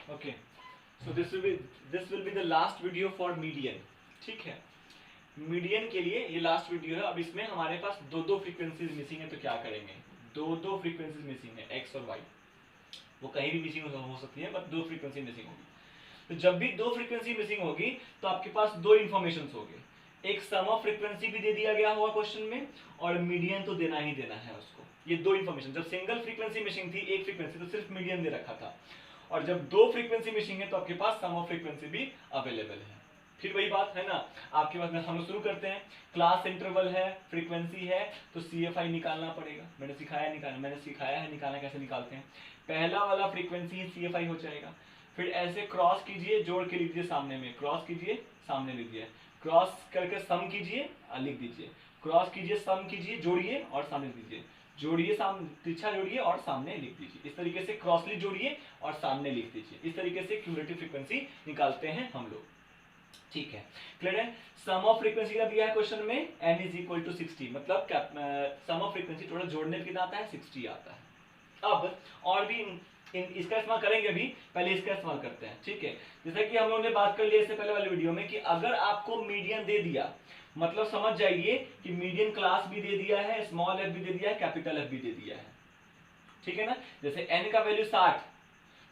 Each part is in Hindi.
Okay, so this will be the last video for median. ठीक है, मीडियन के लिए ये लास्ट वीडियो है। अब इसमें हमारे पास दो फ्रीक्वेंसीज मिसिंग है, तो क्या करेंगे? दो फ्रीक्वेंसीज मिसिंग है, एक्स और वाई। वो कहीं भी मिसिंग हो सकती है, बट दो फ्रीक्वेंसी मिसिंग होगी। तो जब भी दो फ्रीक्वेंसी मिसिंग होगी तो आपके पास दो इन्फॉर्मेशन होंगे। एक सम ऑफ फ्रीक्वेंसी भी दे दिया गया होगा क्वेश्चन में, और मीडियन तो देना ही देना है उसको। ये दो इन्फॉर्मेशन, जब सिंगल फ्रीक्वेंसी मिसिंग थी एक फ्रीक्वेंसी, तो सिर्फ मीडियन दे रखा था, और जब दो फ्रीक्वेंसी मिसिंग है तो आपके पास सम ऑफ फ्रीक्वेंसी भी अवेलेबल है। फिर वही बात है ना, आपके पास में हम लोग शुरू करते हैं। क्लास इंटरवल है, फ्रीक्वेंसी है, तो CFI निकालना पड़ेगा। मैंने सिखाया है निकालना कैसे निकालते हैं। पहला वाला फ्रीक्वेंसी CFI हो जाएगा। फिर ऐसे क्रॉस कीजिए, जोड़ के लिख दीजिए सामने में, क्रॉस कीजिए सामने लिख दिए, क्रॉस करके सम कीजिए लिख दीजिए, क्रॉस कीजिए सम कीजिए जोड़िए और सामने लिख दीजिए, जोड़िए तिरछा जोड़िए और सामने लिख दीजिए। इस तरीके से क्रॉसली जोड़िए और सामने लिख दीजिए। इस तरीके से क्यूमुलेटिव फ्रीक्वेंसी निकालते हैं हम लोग। ठीक है, क्लियर है। सम ऑफ फ्रीक्वेंसी का दिया है क्वेश्चन में, n इज इक्वल टू 60, मतलब सम ऑफ फ्रीक्वेंसी टोटल जोड़ने में कितना आता है? 60 आता है। अब और भी इसका इस्तेमाल करेंगे, अभी पहले इसका इस्तेमाल करते हैं। ठीक है, जैसे कि हम लोगों ने बात कर लिया इससे पहले वाले वीडियो में कि अगर आपको मीडियन दे दिया, मतलब समझ जाइए कि मीडियन क्लास भी दे दिया है, स्मॉल f भी दे दिया है, कैपिटल F भी दे दिया है। ठीक है ना, जैसे n का वैल्यू 60,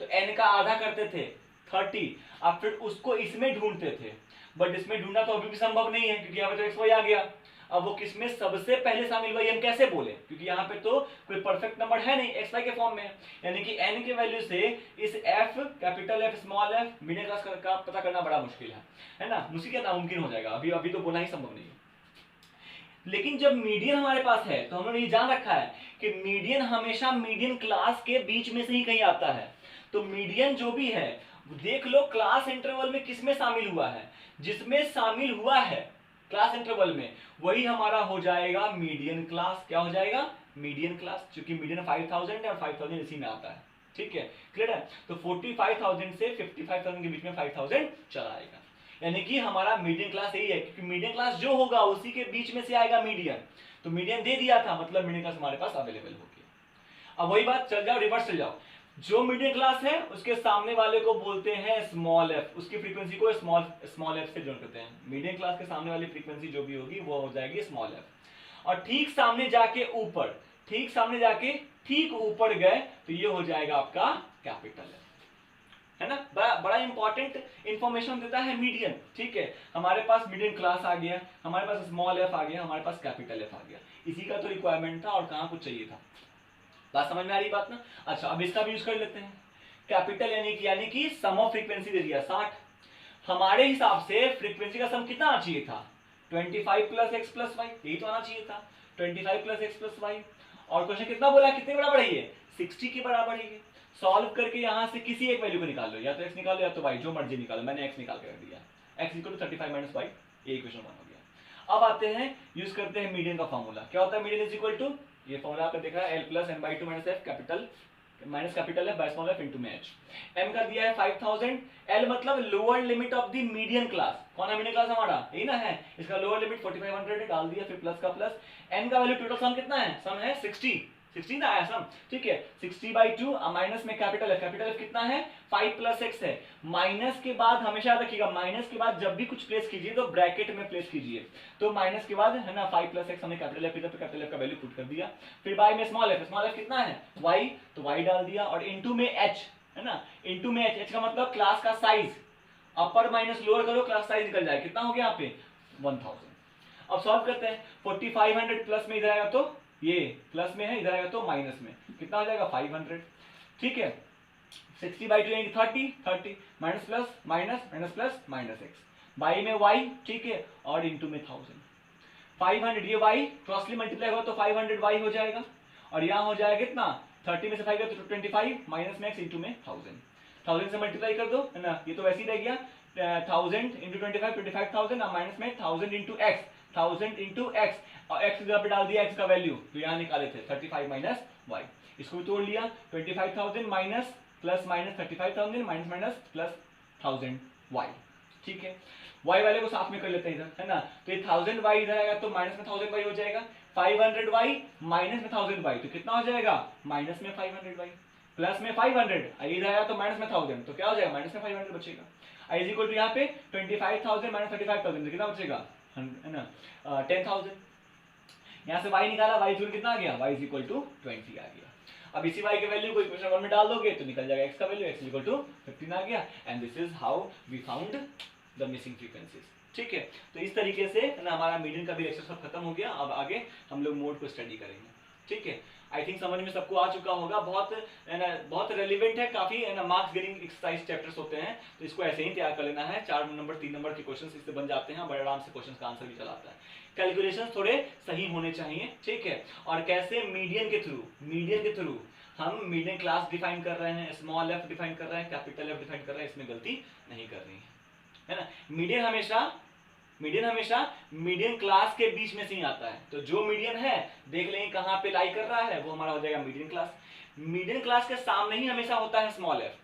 तो n का आधा करते थे 30, अब फिर उसको इसमें ढूंढते थे, बट इसमें ढूंढना तो अभी भी संभव नहीं है क्योंकि यहाँ पे तो एक्स वाई आ गया। अब वो किसमें सबसे पहले शामिल हुआ हम कैसे बोले, क्योंकि यहाँ पे तो कोई परफेक्ट नंबर है नहीं, एक्स वाई के फॉर्म में, यानी कि n के वैल्यू से इस f capital F small f middle class का पता करना बड़ा मुश्किल है ना, मुश्किल क्या नामुमकिन हो जाएगा, अभी अभी तो बोलना ही संभव नहीं है। लेकिन जब मीडियन हमारे पास है तो हमने ये जान रखा है कि मीडियन हमेशा मीडियन क्लास के बीच में से ही कहीं आता है। तो मीडियन जो भी है, देख लो क्लास इंटरवल में किसमें शामिल हुआ है, जिसमें शामिल हुआ है क्लास इंटरवल में, वही हमारा हो जाएगा मीडियन क्लास। क्या हो जाएगा? मीडियन क्लास, क्योंकि मीडियन 5000 है और 5000 इसी में आता है। ठीक है, क्लियर है। तो 45,000 से 55,000 के बीच में 5000 चला आएगा, यानी कि हमारा मीडियन क्लास यही है, क्योंकि मीडियन क्लास जो होगा उसी के बीच में से आएगा मीडियन। तो मीडियन दे दिया था, मतलब मीडियन क्लास हमारे पास अवेलेबल हो गया। अब वही बात, चल जाओ रिवर्स चल जाओ, जो मीडियन क्लास है उसके सामने वाले को बोलते हैं स्मॉल f, उसकी फ्रीक्वेंसी को स्मॉल f से जोड़ करते हैं। मीडियन क्लास के सामने वाली फ्रीक्वेंसी जो भी होगी वो हो जाएगी स्मॉल f, और ठीक सामने जाके ऊपर, ठीक सामने जाके ठीक ऊपर गए तो ये हो जाएगा आपका कैपिटल F, है ना। बड़ा इंपॉर्टेंट इंफॉर्मेशन देता है मीडियन। ठीक है, हमारे पास मीडियन क्लास आ गया, हमारे पास स्मॉल f आ गया, हमारे पास कैपिटल F आ गया, इसी का तो रिक्वायरमेंट था और कहाँ कुछ चाहिए था। बात समझ में आ रही बात ना। अच्छा, अब इसका भी यूज कर लेते हैं। कैपिटल यानी कि सम ऑफ फ्रीक्वेंसी दे दिया 60, हमारे हिसाब से फ्रीक्वेंसी का सम कितना आना चाहिए था? 25 प्लस एक्स प्लस वाई, यही तो आना चाहिए था, 25 प्लस एक्स प्लस वाई। और क्वेश्चन कितना बोला, कितने बराबर है ये? 60 के बराबर है ये। सॉल्व करके यहां से किसी एक वैल्यू को निकाल लो, या तो x निकालो या तो y, जो मर्जी निकालो। मैंने x निकाल के रख दिया, x equal to 35 minus y, ये इक्वेशन 1 हो गया। अब आते हैं, यूज करते हैं मीडियन का फॉर्मूला। क्या होता है मीडियन इज इक्वल टू, ये फॉर्मूला आपने देखा है, l plus n by two minus f capital minus capital F by small f into में h। m का दिया है 5000, l मतलब lower limit of the median class. कौन है मीडियन क्लास हमारा? यही ना है, इसका लोअर लिमिट 4500 डाल दिया, फिर प्लस का प्लस, n का वैल्यू टोटल सम कितना है? सम है 60 ना आया सम। ठीक है, 60/2 माइनस में कैपिटल F कितना है? 5 प्लस x है। माइनस के बाद हमेशा याद रखिएगा, माइनस के बाद जब भी कुछ प्लेस कीजिए तो ब्रैकेट में प्लेस कीजिए। तो माइनस के बाद है ना 5 प्लस x, हमने कैपिटल F का वैल्यू पुट कर दिया। फिर बाय में स्मॉल f कितना है? y, तो y डाल दिया, और इनटू में h, है ना, इनटू में h का मतलब क्लास का साइज, अपर माइनस लोअर करो, क्लास साइज निकल जाए, कितना हो गया यहाँ पे? 1000। अब सॉल्व करते हैं, 4500 प्लस में इधर आएगा तो ये प्लस में है, इधर आएगा तो माइनस में, कितना हो जाएगा? 500। ठीक है, 60/2 यानी 30 minus plus minus minus plus minus x, by में y, ठीक है, और इनटू में 1000। 500 ये y क्रॉसली मल्टीप्लाई होगा तो 500y हो जाएगा, और यहाँ हो जाएगा कितना? 30 में से 5 गया तो 25 माइनस में x इनटू में 1000 से मल्टीप्लाई कर दो, है ना, ये तो वैसे ही रह गया। 1000 इंटू 25,000, माइनस में 1000 इंटू एक्स, 1000 इंटू एक्स, और x पे डाल दिया x का वैल्यू, तो यहाँ निकाले थे 35 माइनस वाई। इसको भी तोड़ लिया, 25,000 minus plus minus 35,000 minus minus plus 1000 y. ठीक है, y वाले को साथ में कर लेते हैं इधर, है ना, तो ये 1000 y इधर आएगा तो माइनस में 1000 y हो जाएगा, 500 y माइनस में 1000 y, तो कितना हो जाएगा? माइनस में 500 y। प्लस में 500, इधर आया तो माइनस में 1000, तो क्या हो जाएगा, माइनस में 500 बचेगा। i इज इक्वल टू यहाँ पे 25,000 माइनस 35,000, कितना बचेगा, है ना 10,000। यहाँ से y निकाला, y इक्वल कितना आ गया, y इज इक्वल टू 20 आ गया। अब इसी y के वैल्यू को इक्वेशन 1 में डाल दोगे तो निकल जाएगा x का वैल्यू, x इक्वल टू 15 आ गया। And this is how we found the missing frequencies. ठीक है, तो इस तरीके से ना हमारा मीडियन का भी लेक्चर सब खत्म हो गया। अब आगे हम लोग मोड को स्टडी करेंगे। ठीक है, आई थिंक समझ में सबको आ चुका होगा। बहुत है ना, बहुत रेलिवेंट है, काफी है ना, मार्क्स गेटिंग एक्सरसाइज चैप्टर्स होते हैं, तो इसको ऐसे ही तैयार कर लेना है। 4 नंबर 3 नंबर के क्वेश्चंस इससे बन जाते हैं, बड़े आराम से क्वेश्चंस का आंसर भी चलाता है। कैलकुलेशन थोड़े सही होने चाहिए। ठीक है, और कैसे मीडियन के थ्रू हम मीडियन क्लास डिफाइन कर रहे हैं, स्मॉल एफ डिफाइन कर रहे हैं, कैपिटल एफ डिफाइन कर रहे हैं, इसमें गलती नहीं करनी है ना। मीडियन हमेशा मीडियन क्लास के बीच में से ही आता है, तो जो मीडियन है देख लेंगे कहां पे लाई कर रहा है, वो हमारा हो जाएगा मीडियन क्लास। मीडियन क्लास के सामने ही हमेशा होता है स्मॉल एफ,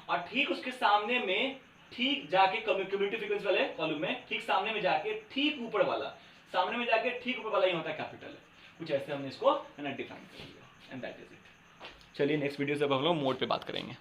और ठीक उसके सामने में, ठीक जाके कम्युनिटी फ्रीक्वेंसी वाले कॉलम में ठीक सामने में जाके ठीक ऊपर वाला ही होता है कैपिटल एफ। कुछ ऐसे हमने इसको डिफाइन कर लिया, एंड दैट इज इट। चलिए नेक्स्ट वीडियो से अब हम लोग मोड पे बात करेंगे।